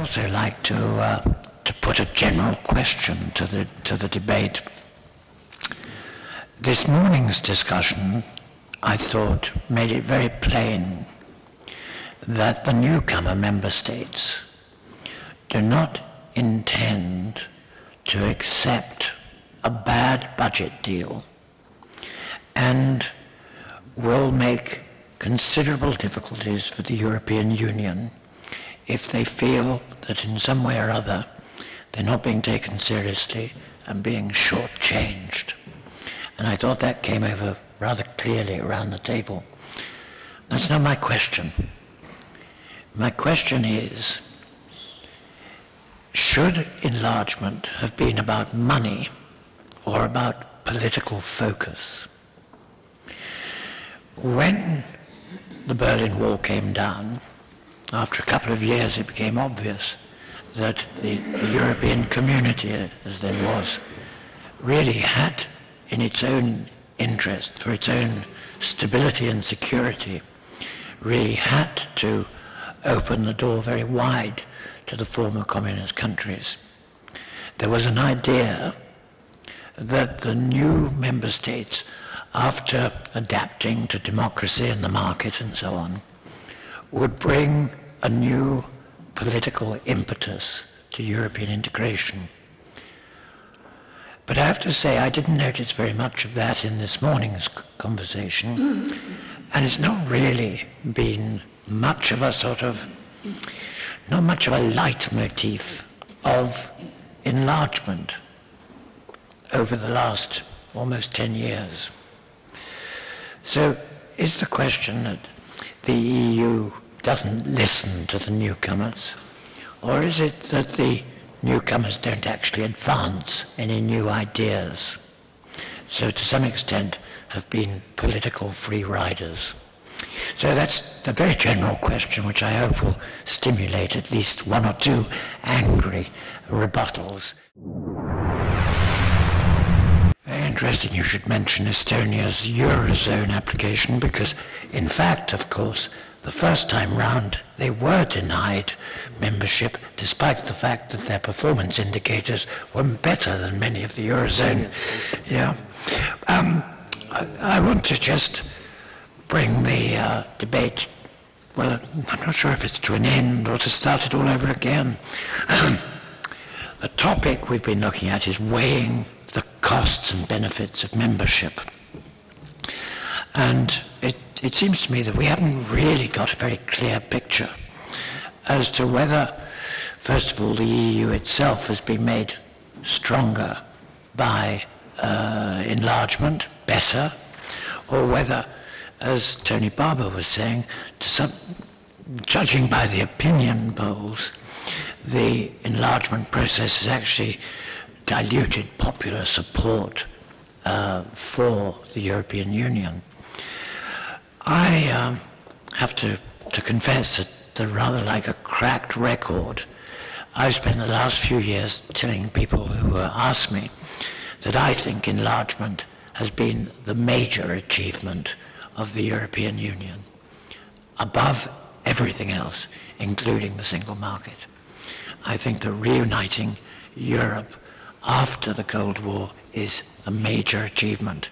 also like to put a general question to the debate. This morning's discussion, I thought, made it very plain that the newcomer member states do not intend to accept a bad budget deal and will make considerable difficulties for the European Union if they feel that in some way or other they're not being taken seriously and being shortchanged. And I thought that came over rather clearly around the table. That's not my question. My question is, should enlargement have been about money or about political focus? When the Berlin Wall came down, after a couple of years it became obvious that the European community, as then was, really had, in its own interest, for its own stability and security, really had to open the door very wide to the former communist countries. There was an idea that the new member states, after adapting to democracy and the market and so on, would bring a new political impetus to European integration. But I have to say, I didn't notice very much of that in this morning's conversation, and it's not really been much of a not much of a leitmotif of enlargement over the last almost 10 years. So is the question that the EU doesn't listen to the newcomers, or is it that the newcomers don't actually advance any new ideas, so to some extent have been political free riders? So that's the very general question, which I hope will stimulate at least one or two angry rebuttals. Very interesting you should mention Estonia's Eurozone application, because in fact, of course, the first time round they were denied membership, despite the fact that their performance indicators were better than many of the Eurozone. Yeah. I want to just bring the debate, well, I'm not sure if it's to an end or to start it all over again. The topic we've been looking at is weighing the costs and benefits of membership. And it seems to me that we haven't really got a very clear picture as to whether, first of all, the EU itself has been made stronger by enlargement, better, or whether, as Tony Barber was saying, judging by the opinion polls, the enlargement process has actually diluted popular support for the European Union. I have to confess that they're rather like a cracked record. I've spent the last few years telling people who ask me that I think enlargement has been the major achievement of the European Union, above everything else, including the single market. I think that reuniting Europe after the Cold War is a major achievement.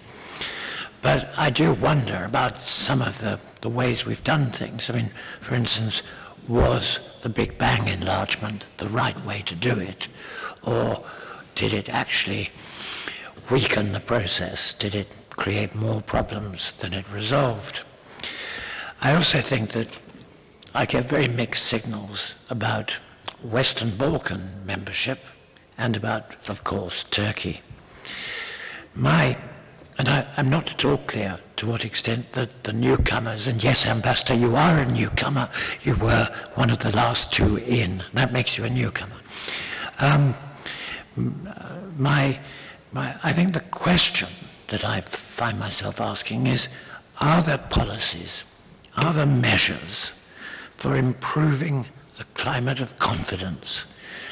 But I do wonder about some of the ways we've done things. I mean, for instance, was the Big Bang enlargement the right way to do it? Or did it actually weaken the process? Did it create more problems than it resolved? I also think that I get very mixed signals about Western Balkan membership and about, of course, Turkey. I'm not at all clear to what extent that the newcomers, and yes, Ambassador, you are a newcomer, you were one of the last two in, that makes you a newcomer. I think the question that I find myself asking is, are there policies, are there measures for improving the climate of confidence?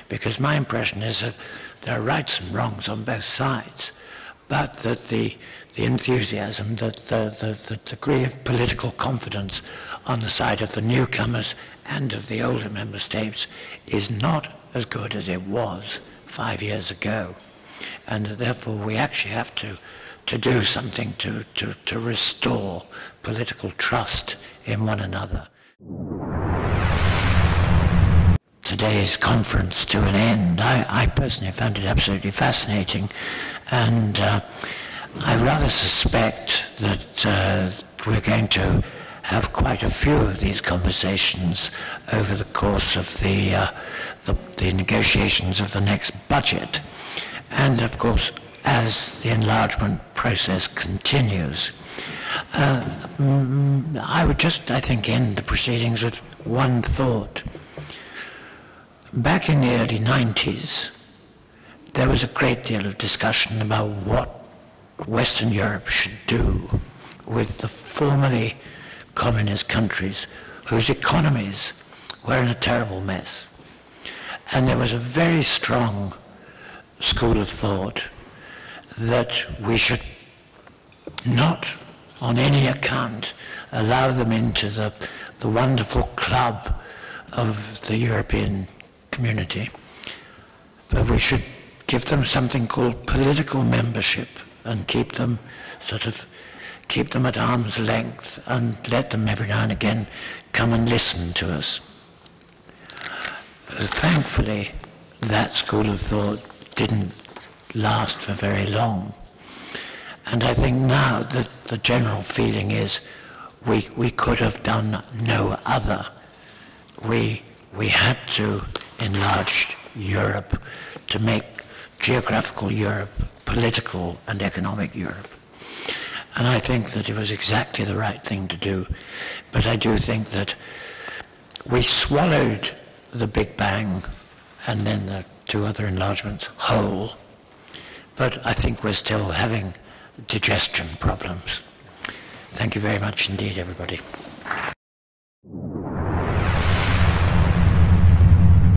Because my impression is that there are rights and wrongs on both sides, but that the enthusiasm, that the degree of political confidence on the side of the newcomers and of the older member states is not as good as it was 5 years ago. And therefore we actually have to do something to restore political trust in one another. Today's conference to an end. I personally found it absolutely fascinating, and I rather suspect that we're going to have quite a few of these conversations over the course of the negotiations of the next budget. And of course, as the enlargement process continues. I would just, I think, end the proceedings with one thought. Back in the early 90s, there was a great deal of discussion about what Western Europe should do with the formerly communist countries whose economies were in a terrible mess. And there was a very strong school of thought that we should not on any account allow them into the wonderful club of the European community, but we should give them something called political membership and keep them at arm's length and let them every now and again come and listen to us. Thankfully, that school of thought didn't last for very long. And I think now that the general feeling is we could have done no other. We had to enlarge Europe to make geographical Europe political and economic Europe. And I think that it was exactly the right thing to do. But I do think that we swallowed the Big Bang and then the two other enlargements whole. But I think we're still having digestion problems. Thank you very much indeed, everybody.